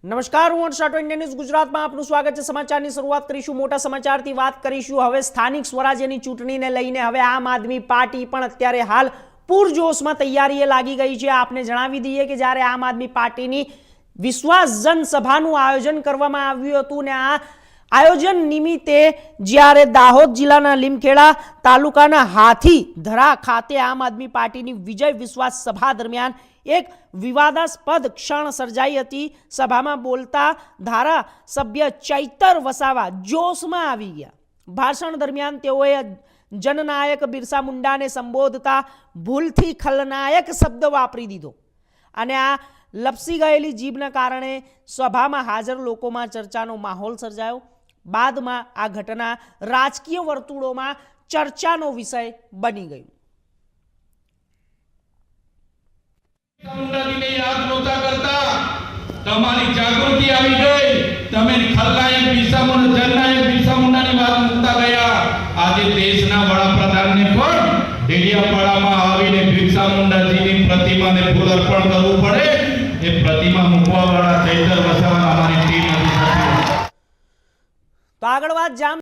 નમસ્કાર, હું હર્ષ Rathod, Indian news ગુજરાતમાં આપનું સ્વાગત છે। સમાચારની શરૂઆત કરીશું મોટા સમાચારથી વાત કરીશું। હવે સ્થાનિક સ્વરાજ્યની ચૂંટણીને લઈને હવે આમ આદમી પાર્ટી પણ અત્યારે હાલ પૂરજોશમાં તૈયારીએ લાગી ગઈ છે। આપને જણાવી દઈએ કે જ્યારે આમ આદમી પાર્ટીની વિશ્વાસ જનસભાનું આયોજન કરવામાં આવ્યું હતું ને આ આયોજન નિમિત્તે જ્યારે દાહોદ જિલ્લાના લીમખેડા તાલુકાના હાથીધરા ખાતે આમ આદમી પાર્ટીની વિજય વિશ્વાસ સભા દરમિયાન એક વિવાદાસ્પદ ક્ષણ સર્જાઈ હતી। સભામાં બોલતા ધારાસભ્ય ચૈતર વસાવા જોશમાં આવી ગયા। ભાષણ દરમિયાન તેઓએ જનનાયક બિરસા મુંડાને સંબોધતા ભૂલથી ખલનાયક શબ્દ વાપરી દીધો અને આ લપસી ગયેલી જીભના કારણે સભામાં હાજર લોકોમાં ચર્ચાનો માહોલ સર્જાયો। બાદમાં આ ઘટના રાજકીય વર્તુળોમાં ચર્ચાનો વિષય બની ગયું। યાદ નહોતા કરતા, તમારી જાગૃતિ આવી ગઈ, તમે ખલનાયક બિરસા મુંડા, જનનાયક બિરસા મુંડાની વાત મૂકતા ગયા। આજે દેશના વડાપ્રધાનને પણ ડેડિયાપાડામાં આવીને બિરસા મુંડાજીની પ્રતિમાને ફૂલ અર્પણ કરવું પડે, એ પ્રતિમા મૂકવા વાળા ચૈતર વસાવા અમારી ટીમ હતી। તો આગળ વાત જામ